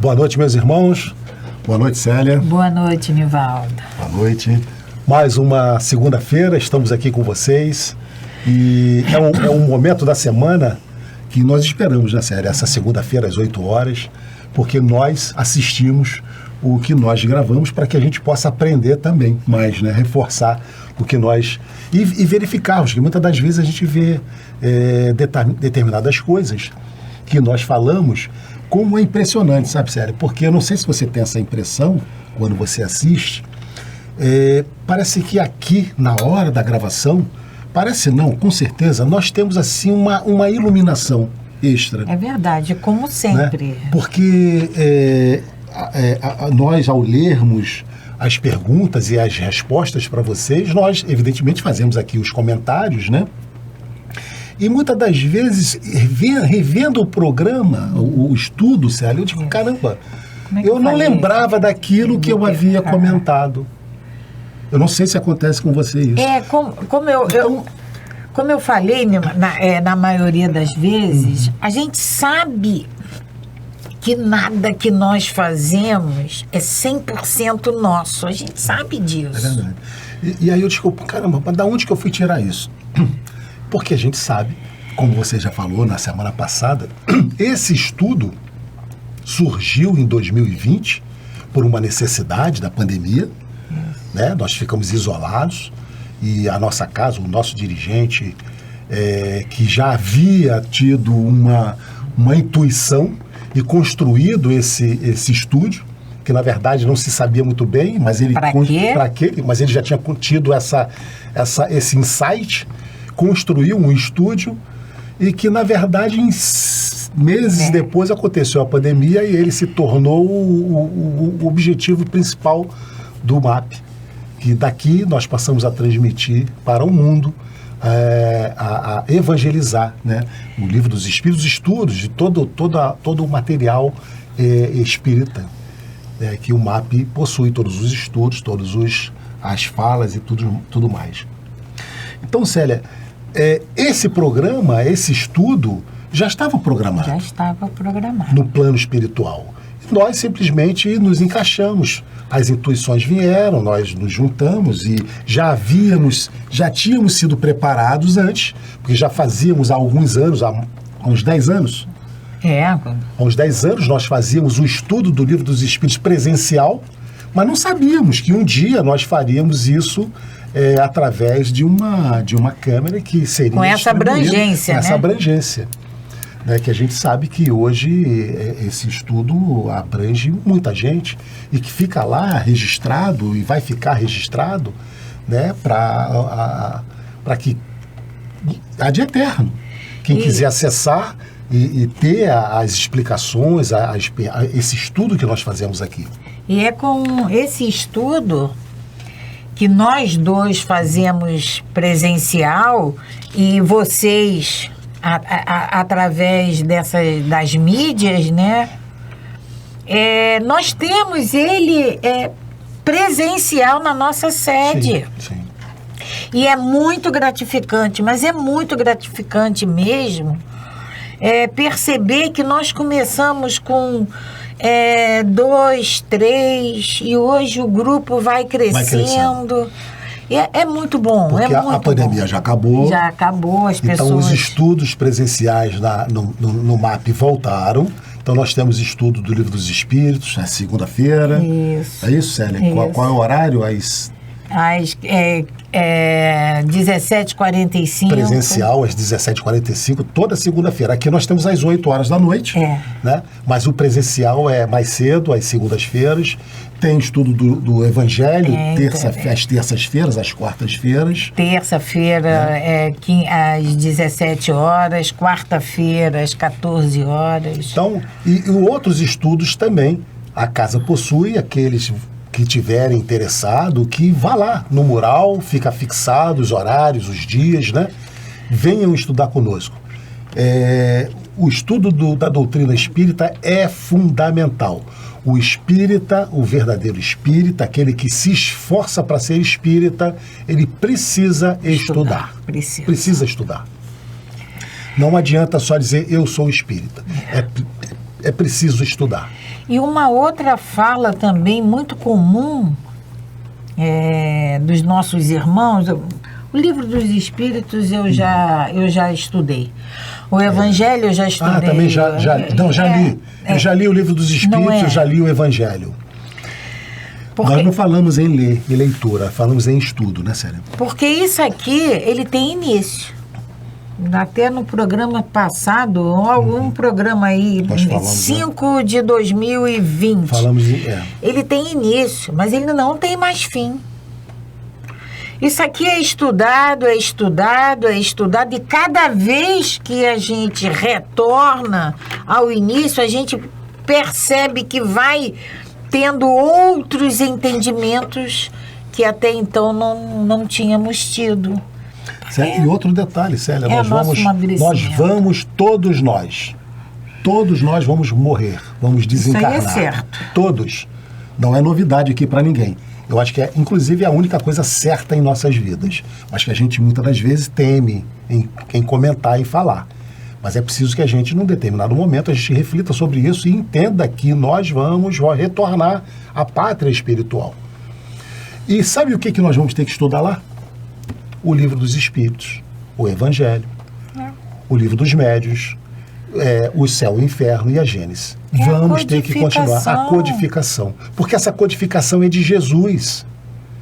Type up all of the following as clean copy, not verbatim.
Boa noite, meus irmãos. Boa noite, Célia. Boa noite, Nivaldo. Boa noite. Mais uma segunda-feira, estamos aqui com vocês. E é um momento da semana que nós esperamos, né, Célia? Essa segunda-feira, às 8 horas, porque nós assistimos o que nós gravamos para que a gente possa aprender também mais, né? Reforçar o que nós... E verificarmos, que muitas das vezes a gente vê determinadas coisas que nós falamos como é impressionante, sabe, Célia? Porque eu não sei se você tem essa impressão quando você assiste, parece que aqui, na hora da gravação, parece não, com certeza, nós temos assim uma iluminação extra. É verdade, como sempre. Né? Porque nós, ao lermos as perguntas e as respostas para vocês, nós, evidentemente, fazemos aqui os comentários, né? E muitas das vezes, revendo o programa, o estudo, Célia, eu digo, caramba, eu não lembrava daquilo que eu havia comentado. Eu não sei se acontece com você isso. Como eu falei, na maioria das vezes, a gente sabe que nada que nós fazemos é 100% nosso. A gente sabe disso. É verdade. E aí eu desculpo, caramba, mas da onde que eu fui tirar isso? Porque a gente sabe, como você já falou na semana passada, esse estudo surgiu em 2020 por uma necessidade da pandemia, né? Nós ficamos isolados e a nossa casa, o nosso dirigente, que já havia tido uma intuição e construído esse estúdio, que na verdade não se sabia muito bem, mas ele... Para quê? Mas ele já tinha tido esse insight, construiu um estúdio e que, na verdade, meses depois aconteceu a pandemia e ele se tornou o objetivo principal do MAP. Que daqui nós passamos a transmitir para o mundo, a evangelizar, né? O Livro dos Espíritos, estudos de todo o material espírita, que o MAP possui, todos os estudos, as falas e tudo mais. Então, Célia, esse programa, esse estudo, já estava programado. Já estava programado. No plano espiritual. Nós simplesmente nos encaixamos. As intuições vieram, nós nos juntamos e já tínhamos sido preparados antes, porque já fazíamos há alguns anos, há uns 10 anos. Há uns 10 anos nós fazíamos o estudo do Livro dos Espíritos presencial, mas não sabíamos que um dia nós faríamos isso através de uma câmera que seria... Com essa abrangência, né? Essa abrangência. Né, que a gente sabe que hoje esse estudo abrange muita gente e que fica lá registrado e vai ficar registrado, né, para que há de eterno. Quem quiser acessar e ter as explicações, esse estudo que nós fazemos aqui. E é com esse estudo que nós dois fazemos presencial e vocês... através das mídias, né? Nós temos ele presencial na nossa sede. Sim. E é muito gratificante, mas é muito gratificante mesmo perceber que nós começamos com 2, 3 e hoje o grupo vai crescendo. É muito bom. Porque a pandemia já acabou. Já acabou, as pessoas... Então, os estudos presenciais no MAP voltaram. Então, nós temos estudo do Livro dos Espíritos, na segunda-feira. Isso. É isso, Célia? Qual é o horário? Às 17h45. Presencial, às 17h45, toda segunda-feira. Aqui nós temos às 8 horas da noite, né? Mas o presencial é mais cedo, às segundas-feiras. Tem estudo do Evangelho, às terças-feiras, às quartas-feiras. Terça-feira às 17 horas, quarta-feira às 14 horas. Então, e outros estudos também. A casa possui aqueles que tiverem interessado, que vá lá no mural, fica fixado os horários, os dias, né? Venham estudar conosco. O estudo da doutrina espírita é fundamental. O espírita, o verdadeiro espírita, aquele que se esforça para ser espírita, ele precisa estudar. Precisa estudar. Não adianta só dizer eu sou espírita. é preciso estudar. E uma outra fala também muito comum dos nossos irmãos, o Livro dos Espíritos eu já estudei. O Evangelho eu já estudei. Também já li. Eu já li o Livro dos Espíritos, eu já li o Evangelho. Nós não falamos em leitura, falamos em estudo, né, Célia? Porque isso aqui, ele tem início. Até no programa passado, algum programa aí, 5 de 2020. Falamos Ele tem início, mas ele não tem mais fim. Isso aqui é estudado, e cada vez que a gente retorna ao início, a gente percebe que vai tendo outros entendimentos que até então não tínhamos tido. E outro detalhe, Célia, nós vamos, todos nós vamos morrer, vamos desencarnar. Isso aí é certo. Todos. Não é novidade aqui para ninguém. Eu acho que inclusive, a única coisa certa em nossas vidas. Mas que a gente muitas das vezes teme em comentar e falar. Mas é preciso que a gente, num determinado momento, a gente reflita sobre isso e entenda que nós vamos retornar à pátria espiritual. E sabe o que nós vamos ter que estudar lá? O Livro dos Espíritos, o Evangelho, o Livro dos Médiuns, o Céu, o Inferno e a Gênesis. Vamos ter que continuar a codificação, porque essa codificação é de Jesus.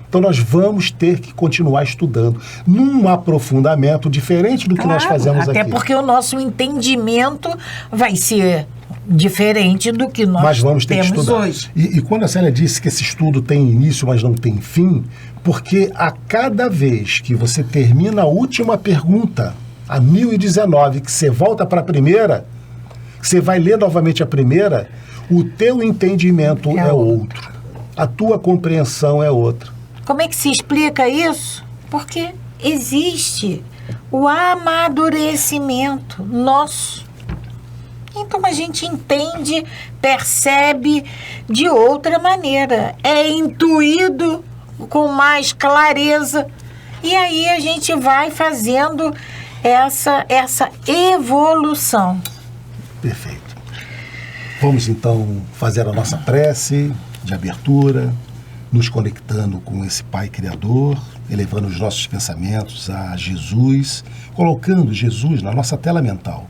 Então nós vamos ter que continuar estudando num aprofundamento diferente do que nós fazemos aqui. Até porque o nosso entendimento vai ser diferente do que nós vamos ter temos que estudar hoje. E quando a Célia disse que esse estudo tem início, mas não tem fim, porque a cada vez que você termina a última pergunta, a 1019, que você volta para a primeira, que você vai ler novamente a primeira, o teu entendimento é outro. A tua compreensão é outra. Como é que se explica isso? Porque existe o amadurecimento nosso. Então a gente entende, percebe de outra maneira. É intuído com mais clareza. E aí a gente vai fazendo essa evolução. Perfeito. Vamos então fazer a nossa prece de abertura, nos conectando com esse Pai Criador, elevando os nossos pensamentos a Jesus, colocando Jesus na nossa tela mental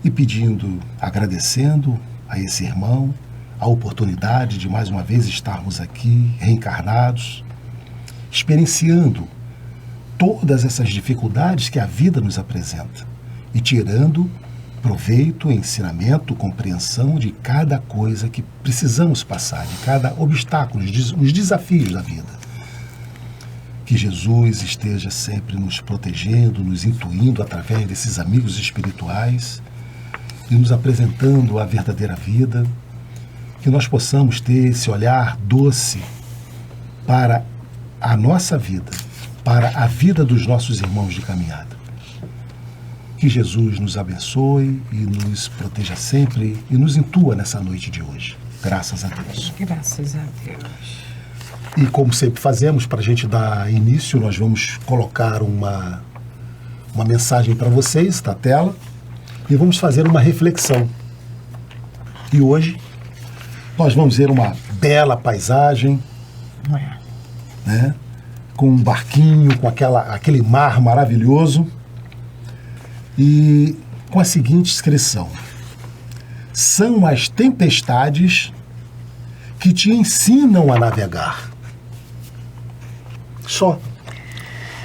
e pedindo, agradecendo a esse irmão a oportunidade de mais uma vez estarmos aqui reencarnados, experienciando todas essas dificuldades que a vida nos apresenta e tirando proveito, ensinamento, compreensão de cada coisa que precisamos passar, de cada obstáculo, os desafios da vida. Que Jesus esteja sempre nos protegendo, nos intuindo através desses amigos espirituais e nos apresentando a verdadeira vida, que nós possamos ter esse olhar doce para a nossa vida, para a vida dos nossos irmãos de caminhada. Que Jesus nos abençoe e nos proteja sempre e nos intua nessa noite de hoje. Graças a Deus. Graças a Deus. E como sempre fazemos, para a gente dar início, nós vamos colocar uma mensagem para vocês na tela e vamos fazer uma reflexão. E hoje nós vamos ver uma bela paisagem, né, com um barquinho, com aquele mar maravilhoso. E com a seguinte inscrição: são as tempestades que te ensinam a navegar. Só.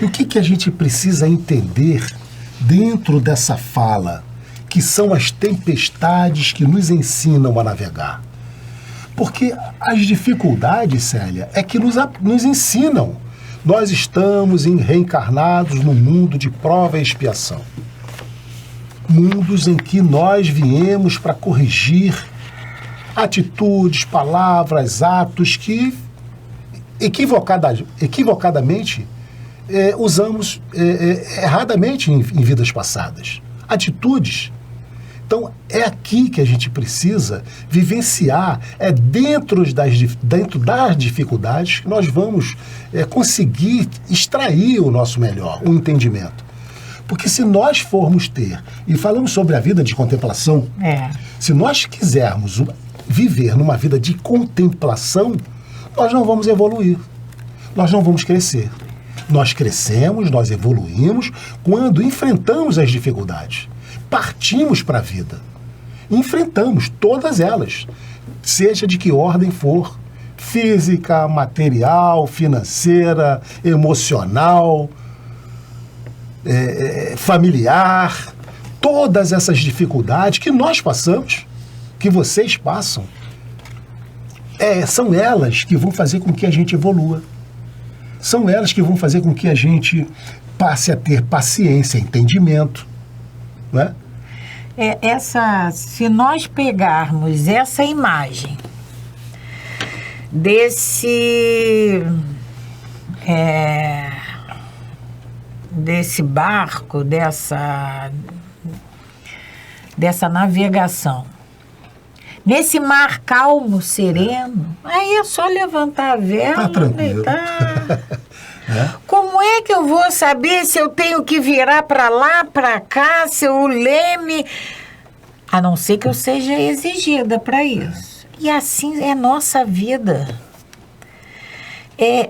E o que a gente precisa entender dentro dessa fala, que são as tempestades que nos ensinam a navegar? Porque as dificuldades, Célia, é que nos ensinam. Nós estamos reencarnados no mundo de prova e expiação. Mundos em que nós viemos para corrigir atitudes, palavras, atos que equivocadamente usamos erradamente em vidas passadas. Atitudes. Então, é aqui que a gente precisa vivenciar, dentro das dificuldades que nós vamos conseguir extrair o nosso melhor, o entendimento. Porque se nós formos ter, e falamos sobre a vida de contemplação, se nós quisermos viver numa vida de contemplação, nós não vamos evoluir, nós não vamos crescer. Nós crescemos, nós evoluímos quando enfrentamos as dificuldades, partimos para a vida, enfrentamos todas elas, seja de que ordem for, física, material, financeira, emocional, familiar, todas essas dificuldades que nós passamos, que vocês passam, são elas que vão fazer com que a gente evolua. São elas que vão fazer com que a gente passe a ter paciência, entendimento, não é? Se nós pegarmos essa imagem desse barco, dessa navegação, nesse mar calmo, sereno, aí é só levantar a vela, deitar. Como é que eu vou saber se eu tenho que virar para lá, para cá, se o leme... A não ser que eu seja exigida para isso. E assim é nossa vida.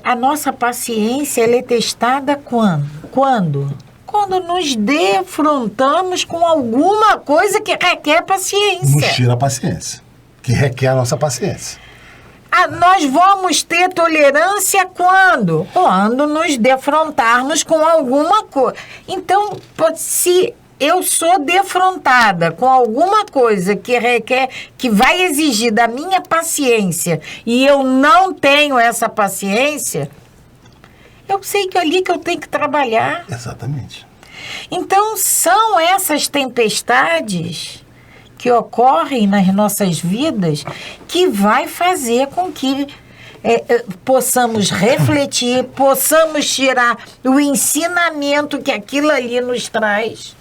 A nossa paciência, ela é testada quando? Quando nos defrontamos com alguma coisa que requer paciência. Nos tira a paciência, que requer a nossa paciência. Nós vamos ter tolerância quando? Quando nos defrontarmos com alguma coisa. Então, se eu sou defrontada com alguma coisa que requer, que vai exigir da minha paciência, e eu não tenho essa paciência, eu sei que é ali que eu tenho que trabalhar. Exatamente. Então, são essas tempestades que ocorrem nas nossas vidas que vai fazer com que possamos refletir, possamos tirar o ensinamento que aquilo ali nos traz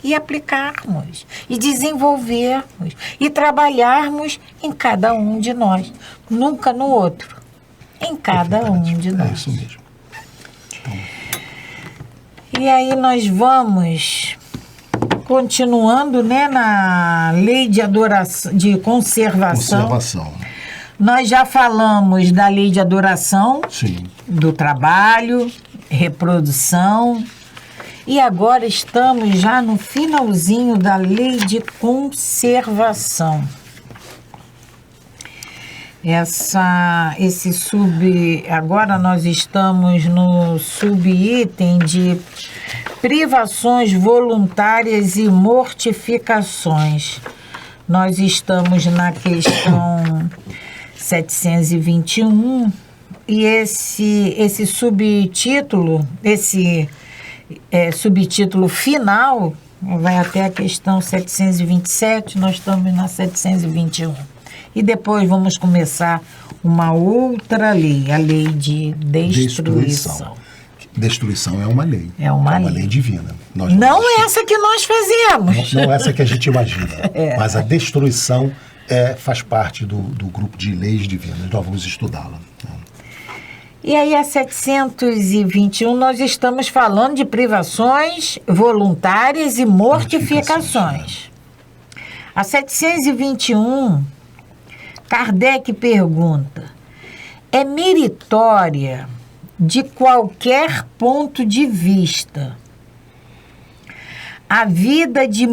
e aplicarmos, e desenvolvermos, e trabalharmos em cada um de nós, nunca no outro, em cada um de nós. É isso mesmo. E aí nós vamos continuando, na lei de adoração, de conservação. Nós já falamos da lei de adoração, sim, do trabalho, reprodução, e agora estamos já no finalzinho da lei de conservação. Agora nós estamos no subitem de privações voluntárias e mortificações. Nós estamos na questão 721 e esse subtítulo, subtítulo final, vai até a questão 727, nós estamos na 721. E depois vamos começar uma outra lei, a lei de destruição. Destruição é uma lei. É uma lei divina. Não essa que nós fazemos. Não essa que a gente imagina. Mas a destruição faz parte do grupo de leis divinas. Nós vamos estudá-la. E aí, a 721, nós estamos falando de privações voluntárias e mortificações. A 721, Kardec pergunta: é meritória, de qualquer ponto de vista, a vida de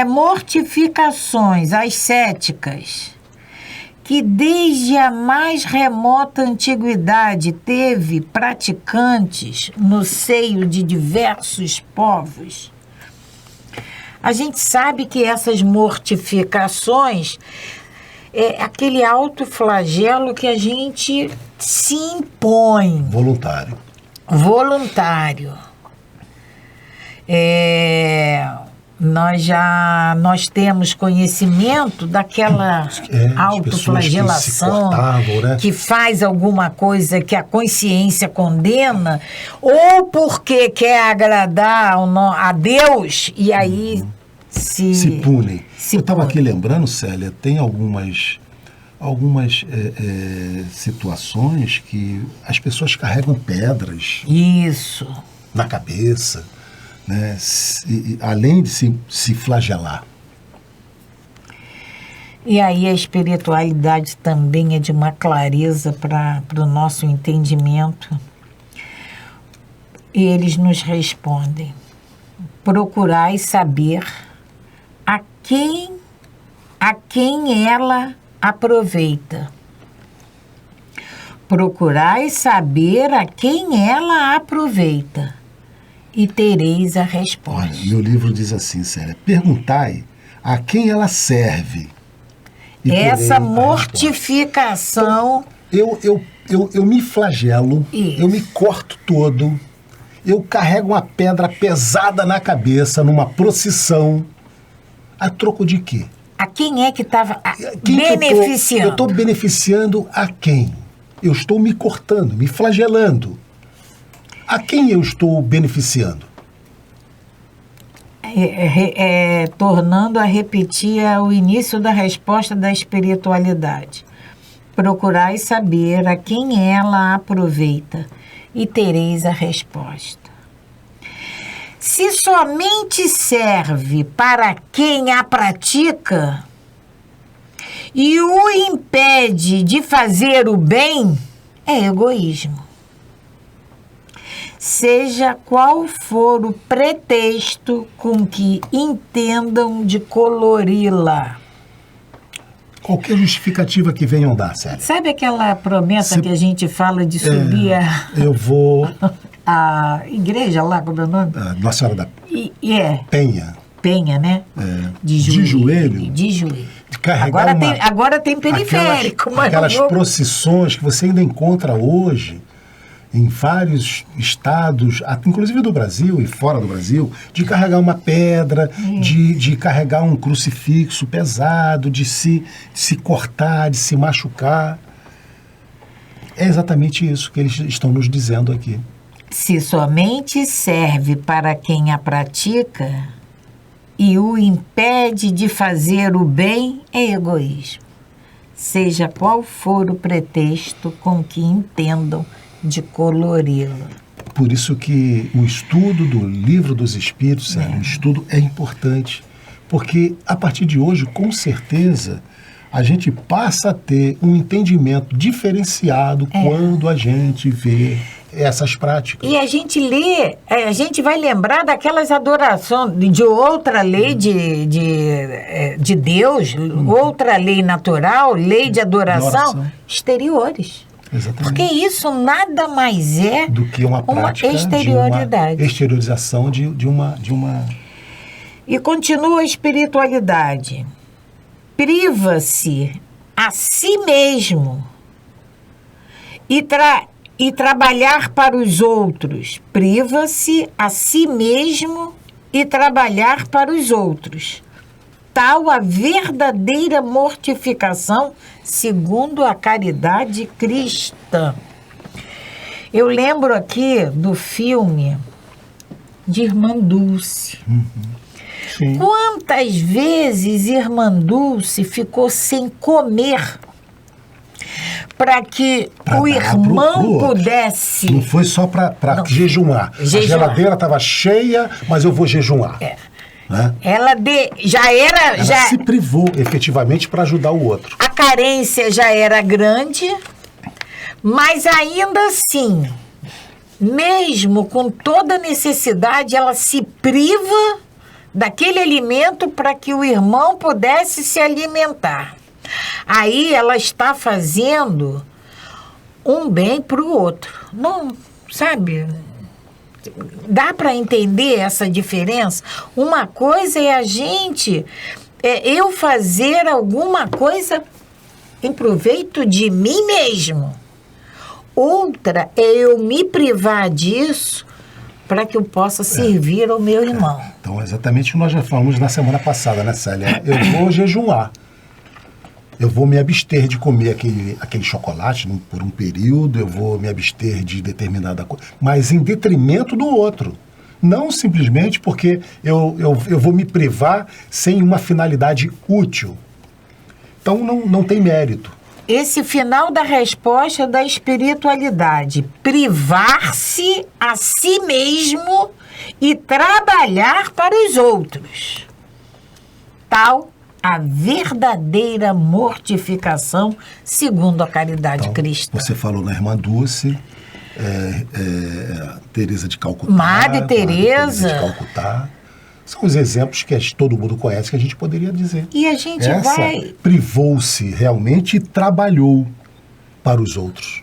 mortificações ascéticas, que desde a mais remota antiguidade teve praticantes no seio de diversos povos? A gente sabe que essas mortificações é aquele autoflagelo que a gente se impõe. Voluntário. Nós temos conhecimento daquela autoflagelação que faz alguma coisa que a consciência condena, ou porque quer agradar a Deus, e aí se punem. Eu estava aqui lembrando, Célia, tem algumas situações que as pessoas carregam pedras. Isso. Na cabeça, né, além de se flagelar. E aí a espiritualidade também é de uma clareza para o nosso entendimento. E eles nos respondem: procurai saber a quem ela aproveita. Procurai saber a quem ela aproveita e tereis a resposta. Olha, meu livro diz assim, Célia: perguntai a quem ela serve. E essa tereis a mortificação. Eu me flagelo, Isso. eu me corto todo, eu carrego uma pedra pesada na cabeça numa procissão. A troco de quê? A quem é que estava Quem que beneficiando? eu estou beneficiando a quem? Eu estou me cortando, me flagelando. A quem eu estou beneficiando? Tornando a repetir o início da resposta da espiritualidade. Procurai saber a quem ela aproveita e tereis a resposta. Se somente serve para quem a pratica e o impede de fazer o bem, é egoísmo. Seja qual for o pretexto com que entendam de colori-la. Qualquer justificativa que venham dar, Célia. Sabe aquela promessa que a gente fala de subir Eu vou... a igreja lá, como é o nome? Nossa Senhora da Penha. Penha, né? De joelho. De joelho. De carregar agora tem periférico. Aquelas procissões que você ainda encontra hoje em vários estados, inclusive do Brasil e fora do Brasil, de carregar uma pedra, de carregar um crucifixo pesado, de se cortar, de se machucar. É exatamente isso que eles estão nos dizendo aqui. Se somente serve para quem a pratica e o impede de fazer o bem, é egoísmo. Seja qual for o pretexto com que entendam de colori-la. Por isso que o estudo do Livro dos Espíritos, o estudo é importante, porque a partir de hoje, com certeza, a gente passa a ter um entendimento diferenciado quando a gente vê essas práticas. E a gente lê, a gente vai lembrar daquelas adorações, de outra lei de Deus, outra lei natural, lei de adoração, exteriores. Exatamente. Porque isso nada mais é do que uma prática exterioridade. De uma exteriorização de uma... E continua a espiritualidade. Priva-se a si mesmo e trabalhar para os outros. Priva-se a si mesmo e trabalhar para os outros. Tal a verdadeira mortificação segundo a caridade cristã. Eu lembro aqui do filme de Irmã Dulce. Sim. Quantas vezes Irmã Dulce ficou sem comer para que o irmão pudesse... Não foi só para jejuar. A geladeira estava cheia, mas eu vou jejuar. Né? Ela se privou efetivamente para ajudar o outro. A carência já era grande, mas ainda assim, mesmo com toda a necessidade, ela se priva daquele alimento para que o irmão pudesse se alimentar. Aí ela está fazendo um bem para o outro. Não, sabe? Dá para entender essa diferença? Uma coisa é eu fazer alguma coisa em proveito de mim mesmo. Outra é eu me privar disso para que eu possa servir ao meu irmão. Então, exatamente o que nós já falamos na semana passada, né, Célia? Eu vou jejuar. Eu vou me abster de comer aquele chocolate por um período, eu vou me abster de determinada coisa, mas em detrimento do outro. Não simplesmente porque eu vou me privar sem uma finalidade útil. Então, não tem mérito. Esse final da resposta da espiritualidade, privar-se a si mesmo e trabalhar para os outros. Tal a verdadeira mortificação segundo a caridade Então, cristã. você falou na irmã Dulce, Teresa de Calcutá. Madre Teresa de Calcutá. São os exemplos que todo mundo conhece que a gente poderia dizer. E a gente vai... privou-se realmente e trabalhou para os outros.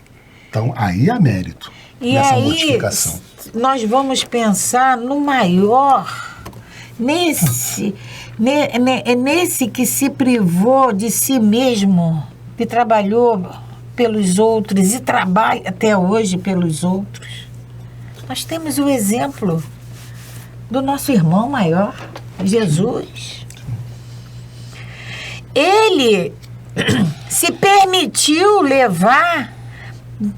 Então, aí há mérito nessa mortificação. Nós vamos pensar no maior, nesse que se privou de si mesmo, que trabalhou pelos outros e trabalha até hoje pelos outros. Nós temos o exemplo do nosso irmão maior, Jesus. Ele se permitiu levar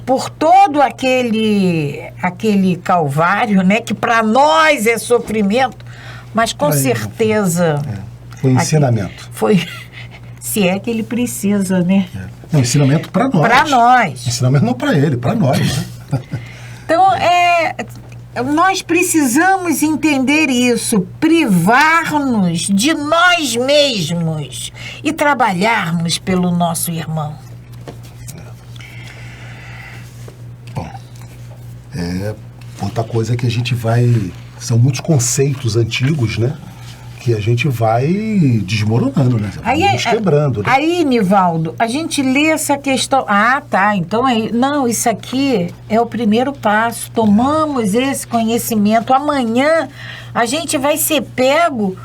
por todo aquele calvário, né, que para nós é sofrimento, mas com certeza... Foi ensinamento. Foi, se é que ele precisa, né? Não, ensinamento para nós. Para nós. Ensinamento não para ele, para nós. Né? Então, nós precisamos entender isso, privar-nos de nós mesmos e trabalharmos pelo nosso irmão. Bom, outra coisa que a gente vai... São muitos conceitos antigos, né? Que a gente vai desmoronando, né? Vamos quebrando. Né? Aí, Nivaldo, a gente lê essa questão... Ah, tá, então não, isso aqui é o primeiro passo. Tomamos esse conhecimento. Amanhã a gente vai ser pego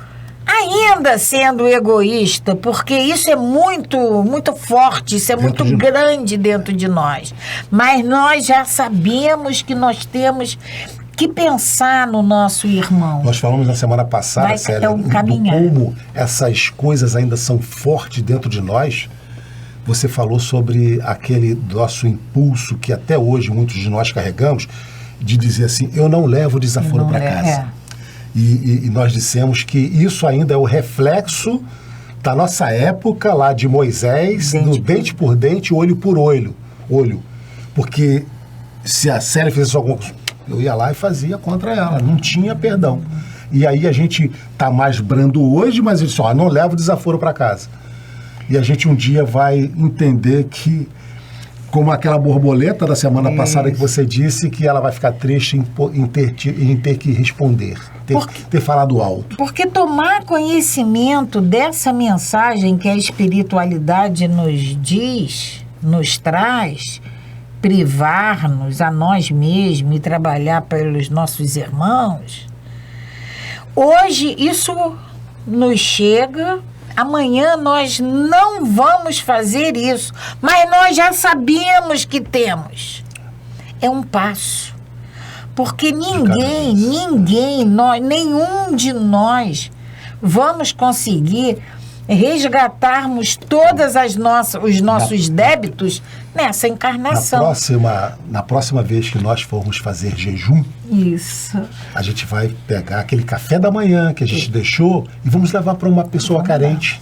ainda sendo egoísta, porque isso é muito, muito forte, isso é muito grande dentro de nós. Mas nós já sabemos que nós temos... que pensar no nosso irmão. Nós falamos na semana passada, Célia, do como essas coisas ainda são fortes dentro de nós. Você falou sobre aquele nosso impulso que até hoje muitos de nós carregamos, de dizer assim, eu não levo desaforo para casa. E nós dissemos que isso ainda é o reflexo da nossa época lá de Moisés, no dente por dente, olho por olho. Porque se a Célia fizesse alguma coisa, eu ia lá e fazia contra ela, não tinha perdão. E aí a gente tá mais brando hoje, mas ele só não leva o desaforo para casa. E a gente um dia vai entender que, como aquela borboleta da semana passada que você disse, que ela vai ficar triste em ter que responder, ter falado alto. Porque tomar conhecimento dessa mensagem que a espiritualidade nos diz, nos traz... privar-nos a nós mesmos e trabalhar pelos nossos irmãos, hoje isso nos chega, amanhã nós não vamos fazer isso, mas nós já sabemos que temos. É um passo, porque nenhum de nós vamos conseguir resgatarmos todas os nossos débitos nessa encarnação. Na próxima vez que nós formos fazer jejum, isso, a gente vai pegar aquele café da manhã que a gente deixou e vamos levar para uma pessoa carente.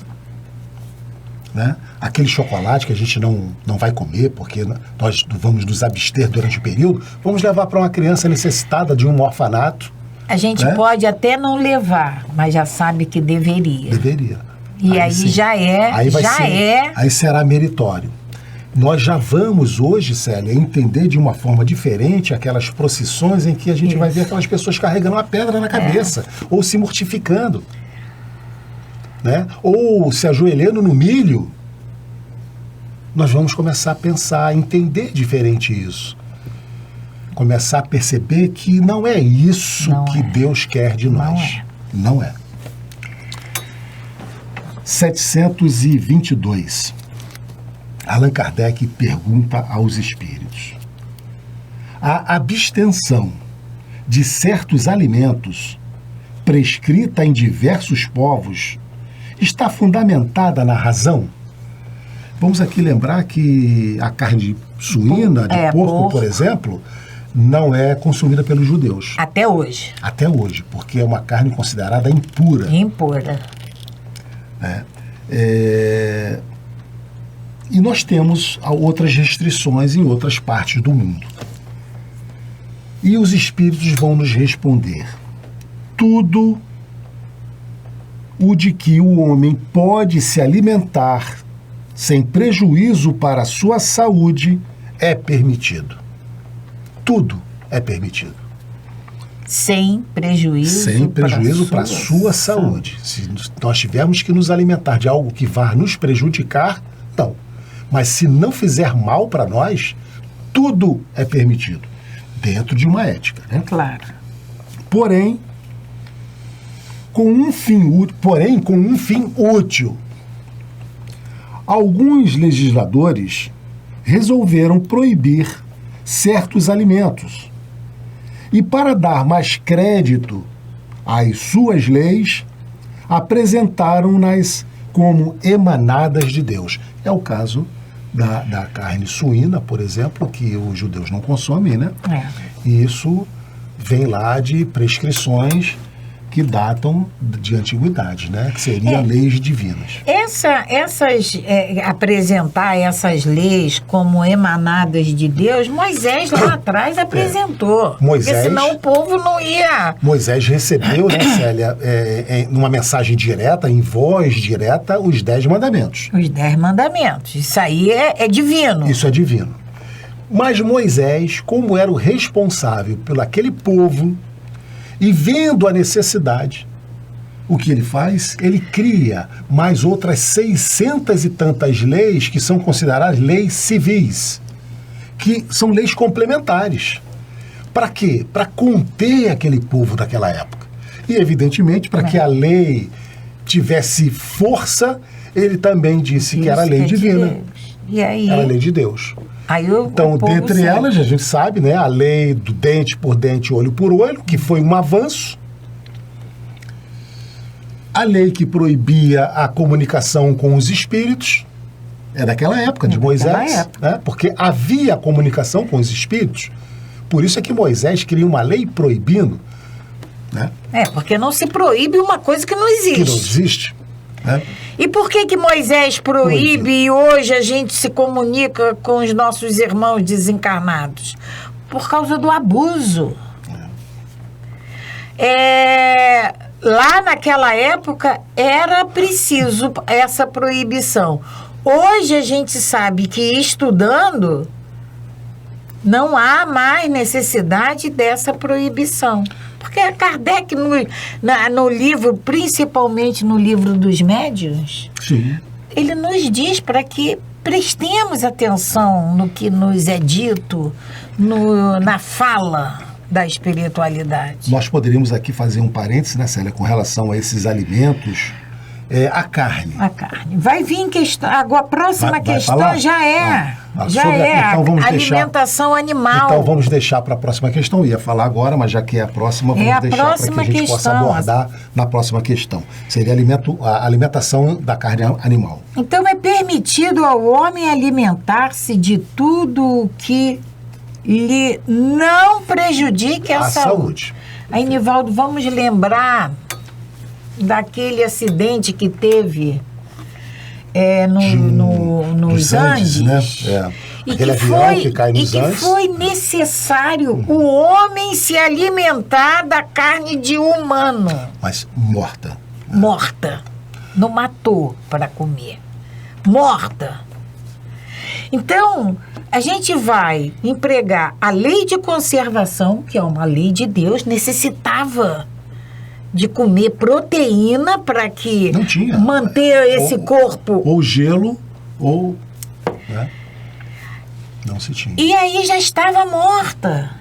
Né? Aquele chocolate que a gente não vai comer, porque nós vamos nos abster durante o período, vamos levar para uma criança necessitada de um orfanato. A gente pode até não levar, mas já sabe que deveria. Deveria. E aí já é, Aí será meritório. Nós já vamos hoje, Célia, entender de uma forma diferente aquelas procissões em que a gente vai ver aquelas pessoas carregando uma pedra na cabeça, ou se mortificando, né? Ou se ajoelhando no milho. Nós vamos começar a pensar, a entender diferente isso. Começar a perceber que não é isso que Deus quer de nós. Não é. 722. Allan Kardec pergunta aos espíritos: a abstenção de certos alimentos prescrita em diversos povos está fundamentada na razão? Vamos aqui lembrar que a carne suína, de porco, por exemplo, não é consumida pelos judeus. Até hoje. Até hoje, porque é uma carne considerada impura. Impura. E nós temos outras restrições em outras partes do mundo. E os espíritos vão nos responder. tudo o de que o homem pode se alimentar sem prejuízo para a sua saúde é permitido. Tudo é permitido. Sem prejuízo para a sua saúde. Se nós tivermos que nos alimentar de algo que vá nos prejudicar, não. Mas se não fizer mal para nós, tudo é permitido. Dentro de uma ética, né? Claro. Porém, com um fim útil. Alguns legisladores resolveram proibir certos alimentos. E para dar mais crédito às suas leis, apresentaram-nas como emanadas de Deus. É o caso da carne suína, por exemplo, que os judeus não consomem, né? E isso vem lá de prescrições que datam de antiguidade, né? Que seriam leis divinas. Apresentar essas leis como emanadas de Deus, Moisés lá atrás apresentou. Porque senão o povo não ia... Moisés recebeu, né, Célia, numa mensagem direta, em voz direta, os 10 mandamentos. Os 10 mandamentos. Isso aí é divino. Isso é divino. Mas Moisés, como era o responsável por aquele povo, e vendo a necessidade, o que ele faz? Ele cria mais outras 600 e tantas leis que são consideradas leis civis, que são leis complementares. Para quê? Para conter aquele povo daquela época. E, evidentemente, para que a lei tivesse força, ele também disse que era lei divina. E aí? Era lei de Deus. Então, dentre elas, a gente sabe, né, a lei do dente por dente, olho por olho, que foi um avanço. A lei que proibia a comunicação com os espíritos, é daquela época, de Moisés, né, porque havia comunicação com os espíritos. Por isso é que Moisés cria uma lei proibindo. Né? Porque não se proíbe uma coisa que não existe. Que não existe. Né? E por que Moisés proíbe e hoje a gente se comunica com os nossos irmãos desencarnados? Por causa do abuso. Lá naquela época era preciso essa proibição. Hoje a gente sabe que estudando não há mais necessidade dessa proibição. Porque Kardec, no livro, principalmente no livro dos médiuns, sim, ele nos diz para que prestemos atenção no que nos é dito, na fala da espiritualidade. Nós poderíamos aqui fazer um parêntese, né, Célia, com relação a esses alimentos, a carne. A carne. Vai vir em questão, agora a próxima questão falar? Já é. Então vamos alimentação animal. Então vamos deixar para a próxima questão. Eu ia falar agora, mas já que é a próxima, vamos deixar para que a gente possa abordar na próxima questão. Seria a alimentação da carne animal. Então é permitido ao homem alimentar-se de tudo que lhe não prejudique a saúde. Aí, Nivaldo, vamos lembrar daquele acidente que teve nos Andes, né? E que foi necessário o homem se alimentar da carne de humano. Mas morta. Morta. Não matou para comer. Morta. Então, a gente vai empregar a lei de conservação, que é uma lei de Deus, necessitava de comer proteína para que não tinha. Manter esse corpo. Ou gelo, ou... Né? Não se tinha. E aí já estava morta.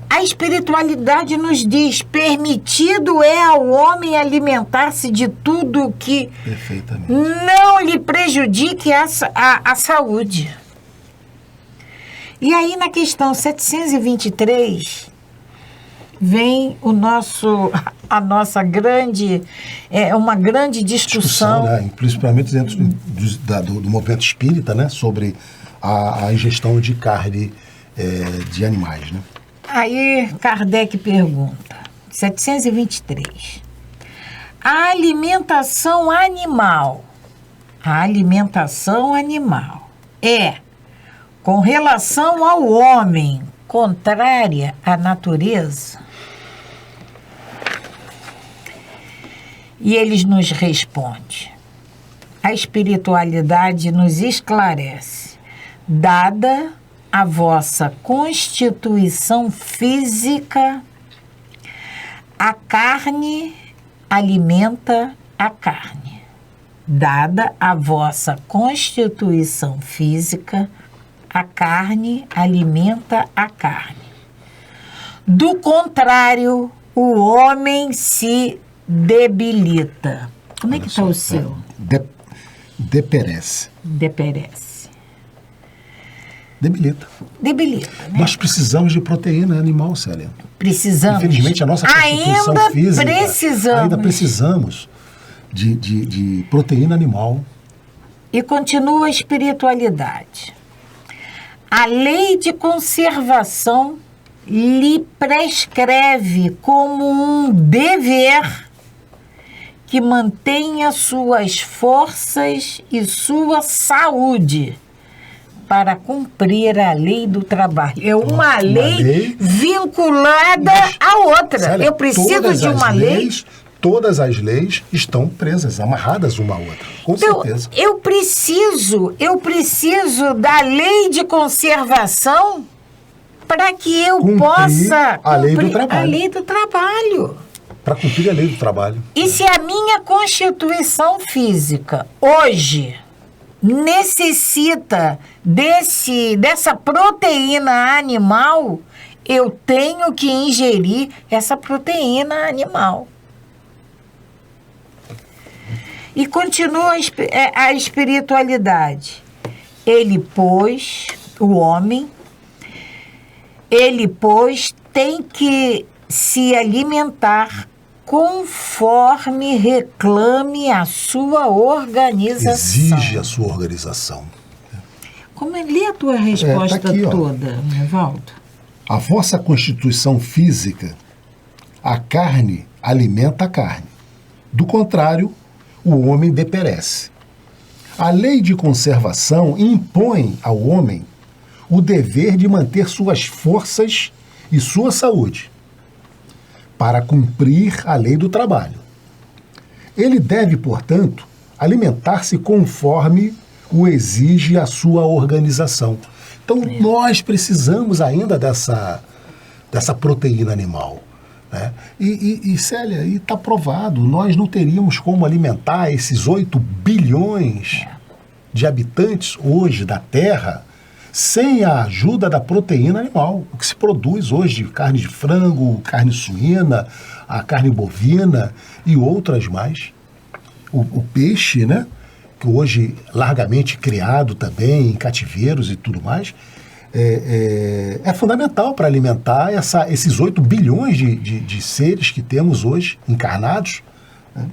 A espiritualidade nos diz, permitido é ao homem alimentar-se de tudo que não lhe prejudique a saúde. E aí na questão 723... vem a nossa grande, uma grande discussão, né? Principalmente dentro do movimento espírita, né? Sobre a ingestão de carne de animais, né? Aí Kardec pergunta, 723, a alimentação animal é, com relação ao homem, contrária à natureza? E eles nos respondem. A espiritualidade nos esclarece. Dada a vossa constituição física, a carne alimenta a carne. Dada a vossa constituição física, a carne alimenta a carne. Do contrário, o homem se debilita. Como é que está o seu? Deperece. Deperece. Debilita. Debilita, né? Nós precisamos de proteína animal, Célia. Precisamos. Infelizmente, a nossa constituição ainda física... Precisamos. Ainda precisamos de proteína animal. E continua a espiritualidade. A lei de conservação lhe prescreve como um dever que mantenha suas forças e sua saúde para cumprir a lei do trabalho. É uma lei vinculada à outra. Célia, eu preciso de uma lei. Todas as leis estão presas, amarradas uma à outra, com certeza. Eu preciso da lei de conservação para que eu possa cumprir a lei do trabalho. A lei do trabalho. Para cumprir a lei do trabalho. E se a minha constituição física hoje necessita dessa proteína animal, eu tenho que ingerir essa proteína animal. E continua a espiritualidade. O homem, tem que se alimentar conforme reclame a sua organização. Exige a sua organização. Como é? Lê a tua resposta tá aqui, toda, Evaldo. A vossa constituição física, a carne alimenta a carne. Do contrário, o homem deperece. A lei de conservação impõe ao homem o dever de manter suas forças e sua saúde para cumprir a lei do trabalho. Ele deve, portanto, alimentar-se conforme o exige a sua organização. Então, nós precisamos ainda dessa proteína animal. Né? E Célia, está provado, nós não teríamos como alimentar esses 8 bilhões de habitantes hoje da Terra sem a ajuda da proteína animal. O que se produz hoje de carne de frango, carne suína, a carne bovina e outras mais. O peixe, né, que hoje largamente criado também em cativeiros e tudo mais, é fundamental para alimentar esses 8 bilhões de seres que temos hoje encarnados, né,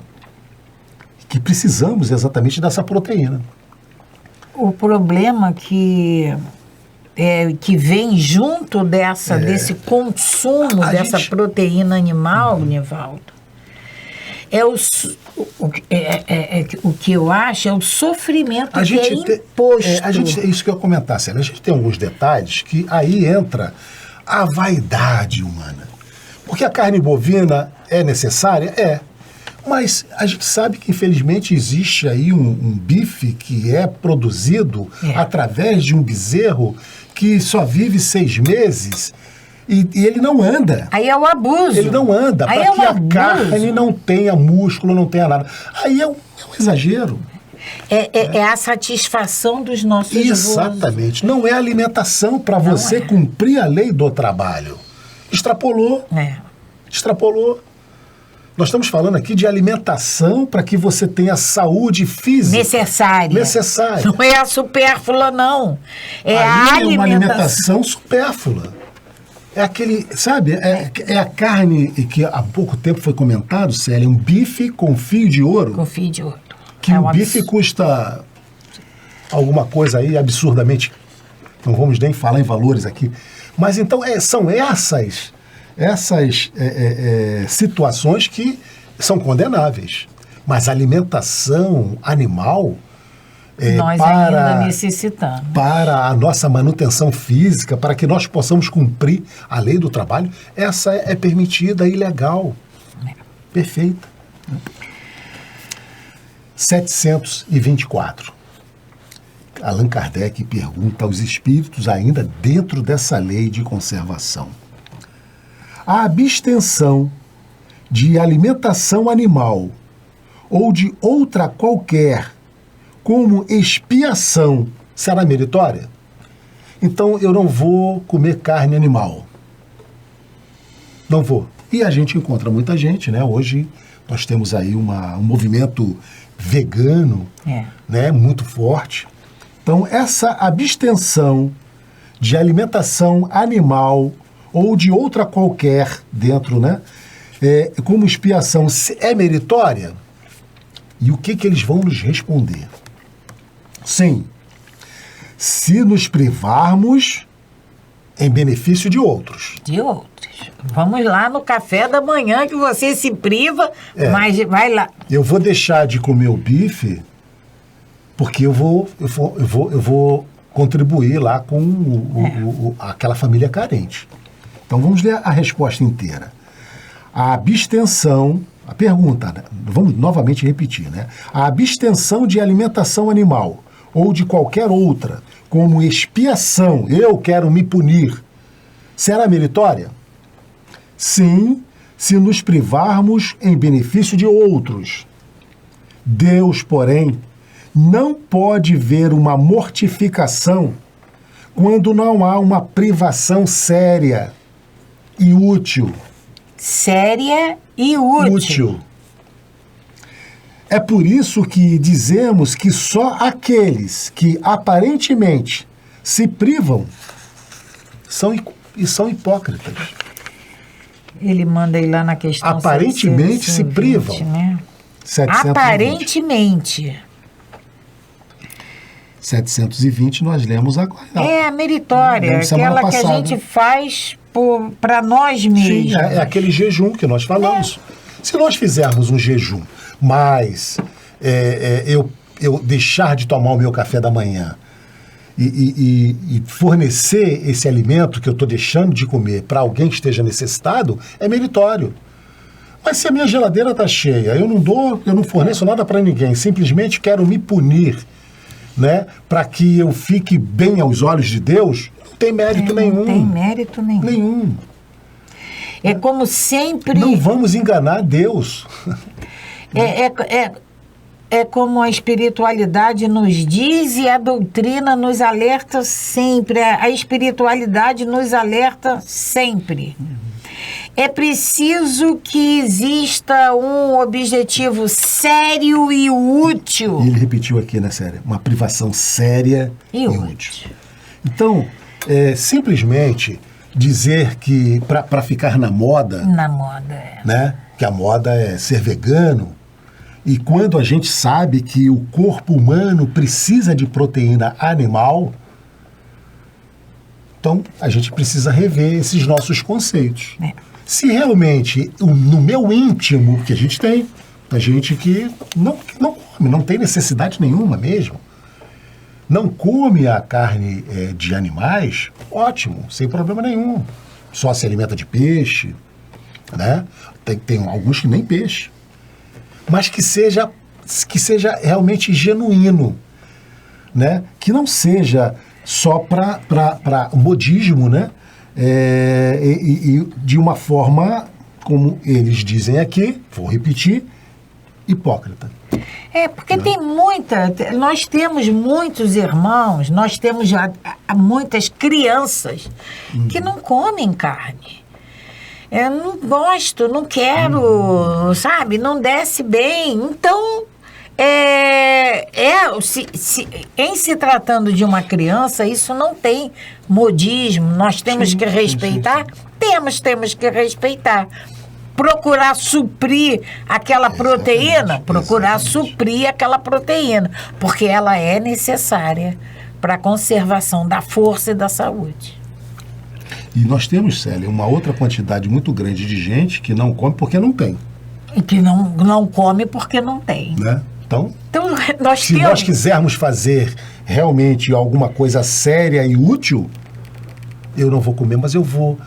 que precisamos exatamente dessa proteína. O problema que vem junto desse consumo dessa proteína animal, Nivaldo, o que eu acho é o sofrimento que é imposto. É isso que eu ia comentar, Célia. A gente tem alguns detalhes que aí entra a vaidade humana. Porque a carne bovina é necessária? É. Mas a gente sabe que, infelizmente, existe aí um bife que é produzido através de um bezerro que só vive 6 meses e ele não anda. Aí é o abuso. Ele não anda, para que a carne não tenha músculo, não tenha nada. Aí é um exagero. É a satisfação dos nossos Exatamente. Não é alimentação para você cumprir a lei do trabalho. Extrapolou. Extrapolou. Nós estamos falando aqui de alimentação para que você tenha saúde física. Necessária. Não é a supérflua, não. É a alimentação. É uma alimentação supérflua. É aquele, sabe, é a carne que há pouco tempo foi comentado, Célia, um bife com fio de ouro. Com fio de ouro. Que o bife custa alguma coisa aí absurdamente, não vamos nem falar em valores aqui. Mas então são essas situações que são condenáveis. Mas a alimentação animal nós ainda necessitamos. Para a nossa manutenção física, para que nós possamos cumprir a lei do trabalho, essa é permitida e legal. Perfeita. 724. Allan Kardec pergunta aos espíritos, ainda dentro dessa lei de conservação: a abstenção de alimentação animal ou de outra qualquer como expiação será meritória? Então eu não vou comer carne animal. Não vou. E a gente encontra muita gente, né? Hoje nós temos aí um movimento vegano, né? Muito forte. Então, essa abstenção de alimentação animal ou de outra qualquer dentro, né? Como expiação, é meritória? E o que eles vão nos responder? Sim. Se nos privarmos em benefício de outros. De outros. Vamos lá no café da manhã que você se priva, mas vai lá. Eu vou deixar de comer o bife porque eu vou contribuir lá com aquela família carente. Então vamos ler a resposta inteira. A abstenção, a pergunta, né? Vamos novamente repetir, né? A abstenção de alimentação animal ou de qualquer outra, como expiação, eu quero me punir, será meritória? Sim, se nos privarmos em benefício de outros. Deus, porém, não pode ver uma mortificação quando não há uma privação séria e útil. Séria e útil. É por isso que dizemos que só aqueles que aparentemente se privam são hipócritas. Ele manda aí lá na questão... Aparentemente se privam. Né? 720. Aparentemente. 720 nós lemos agora. É a meritória, aquela que a gente faz para nós mesmos. Sim, é aquele jejum que nós falamos. Se nós fizermos um jejum, mas eu deixar de tomar o meu café da manhã e fornecer esse alimento que eu estou deixando de comer para alguém que esteja necessitado, é meritório. Mas se a minha geladeira está cheia, eu não forneço nada para ninguém, simplesmente quero me punir, né, para que eu fique bem aos olhos de Deus, não tem mérito nenhum. Não tem mérito nenhum. É como sempre... Não vamos enganar Deus. É como a espiritualidade nos diz e a doutrina nos alerta sempre. A espiritualidade nos alerta sempre. É preciso que exista um objetivo sério e útil. E ele repetiu aqui na série, uma privação séria e útil. Então, simplesmente dizer que para ficar na moda... Na moda, né, que a moda é ser vegano, e quando a gente sabe que o corpo humano precisa de proteína animal, então a gente precisa rever esses nossos conceitos. Se realmente, no meu íntimo, que a gente tem gente que não come, não tem necessidade nenhuma mesmo, não come a carne de animais, ótimo, sem problema nenhum. Só se alimenta de peixe, né? Tem alguns que nem peixe. Mas que seja realmente genuíno, né? Que não seja só para modismo, né? E de uma forma, como eles dizem aqui, vou repetir, hipócrita. Porque tem nós temos muitos irmãos, nós temos muitas crianças que não comem carne. Eu não gosto, não quero, sabe? Não desce bem. Então, em se tratando de uma criança, isso não tem modismo. Nós temos que respeitar? Temos que respeitar. Procurar suprir aquela proteína, suprir aquela proteína, porque ela é necessária para a conservação da força e da saúde. E nós temos, Célia, uma outra quantidade muito grande de gente que não come porque não tem. E que não come porque não tem. Né? Então nós nós quisermos fazer realmente alguma coisa séria e útil, eu não vou comer, mas eu vou...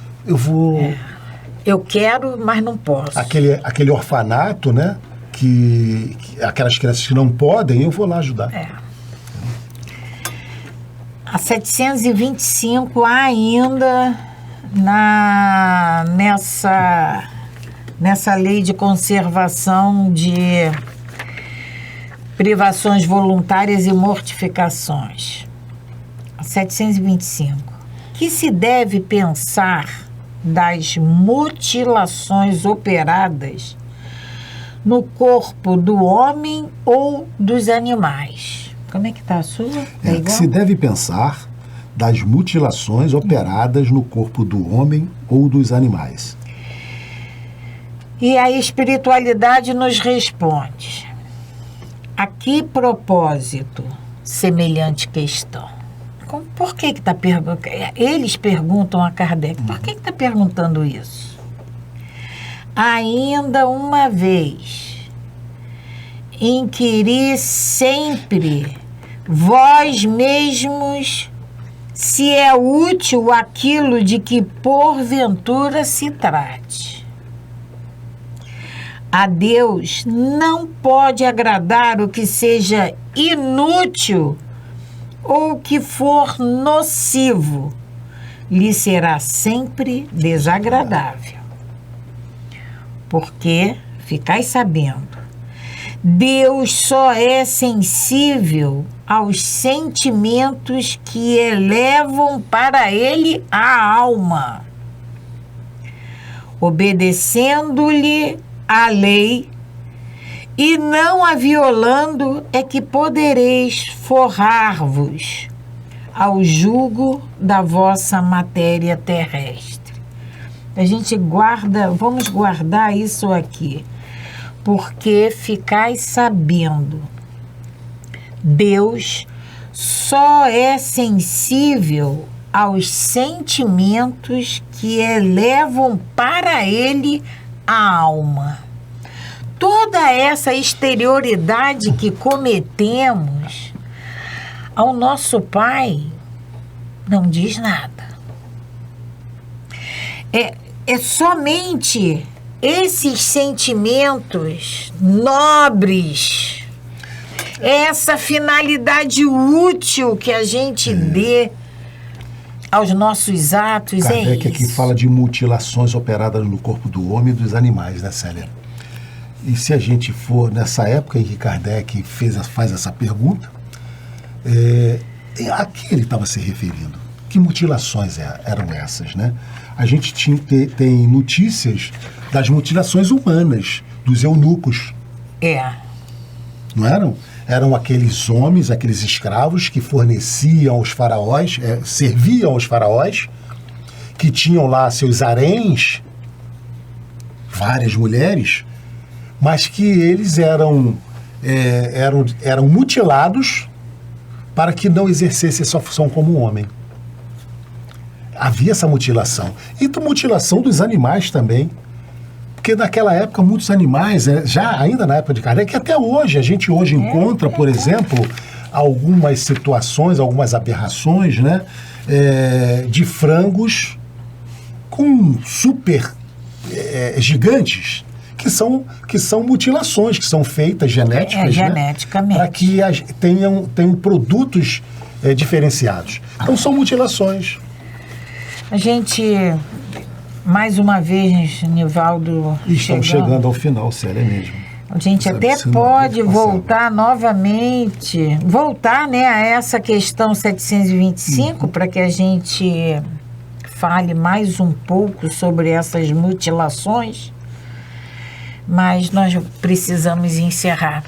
Eu quero, mas não posso. Aquele orfanato, né? aquelas crianças que não podem, eu vou lá ajudar. A 725 ainda nessa lei de conservação de privações voluntárias e mortificações. A 725. Que se deve pensar das mutilações operadas no corpo do homem ou dos animais? Como é que está a sua? Que se deve pensar das mutilações operadas no corpo do homem ou dos animais. E a espiritualidade nos responde: a que propósito semelhante questão? Por que está perguntando? Eles perguntam a Kardec, por que está perguntando isso? Ainda uma vez, inquiri sempre vós mesmos se é útil aquilo de que porventura se trate. A Deus não pode agradar o que seja inútil ou que for nocivo, lhe será sempre desagradável. Porque, ficai sabendo, Deus só é sensível aos sentimentos que elevam para ele a alma. Obedecendo-lhe a lei e não a violando, é que podereis forrar-vos ao jugo da vossa matéria terrestre. A gente vamos guardar isso aqui, porque ficais sabendo, Deus só é sensível aos sentimentos que elevam para ele a alma. Toda essa exterioridade que cometemos ao nosso Pai não diz nada. É somente esses sentimentos nobres, essa finalidade útil que a gente dê aos nossos atos. Kardec aqui fala de mutilações operadas no corpo do homem e dos animais, né, Célia? E se a gente for nessa época em que Kardec faz essa pergunta, a que ele estava se referindo? Que mutilações eram essas, né? A gente tem notícias das mutilações humanas, dos eunucos. Não eram? Eram aqueles homens, aqueles escravos que forneciam aos faraós, serviam aos faraós, que tinham lá seus haréns, várias mulheres, mas que eles eram mutilados para que não exercesse essa função como homem. Havia essa mutilação. E mutilação dos animais também. Porque naquela época muitos animais, ainda na época de Kardec, que até hoje, a gente hoje encontra, por exemplo, algumas situações, algumas aberrações, né, de frangos com super gigantes, que são mutilações, que são feitas genéticas, geneticamente, para que tenham produtos diferenciados. Então são mutilações. A gente, mais uma vez, Nivaldo, estamos chegando ao final, sério, mesmo. A gente até pode voltar novamente, né, a essa questão 725, para que a gente fale mais um pouco sobre essas mutilações, mas nós precisamos encerrar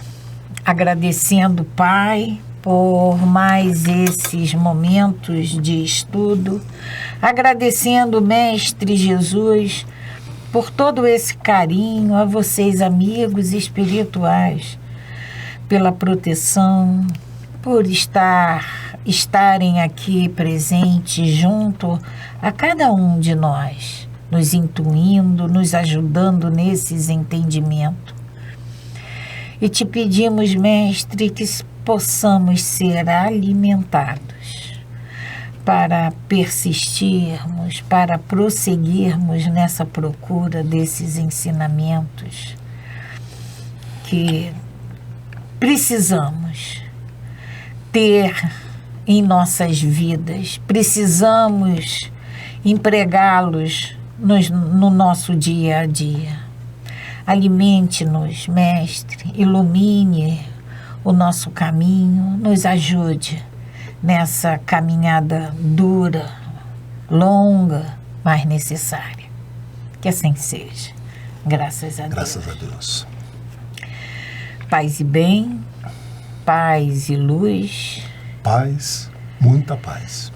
agradecendo, Pai, por mais esses momentos de estudo, agradecendo, Mestre Jesus, por todo esse carinho, a vocês, amigos espirituais, pela proteção, por estarem aqui presentes junto a cada um de nós, nos intuindo, nos ajudando nesses entendimentos. E te pedimos, Mestre, que possamos ser alimentados para persistirmos, para prosseguirmos nessa procura desses ensinamentos que precisamos ter em nossas vidas, precisamos empregá-los no nosso dia a dia. Alimente-nos, Mestre, ilumine o nosso caminho, nos ajude nessa caminhada dura, longa, mas necessária. Que assim seja. Graças a Deus. Graças a Deus. Paz e bem, paz e luz. Paz, muita paz.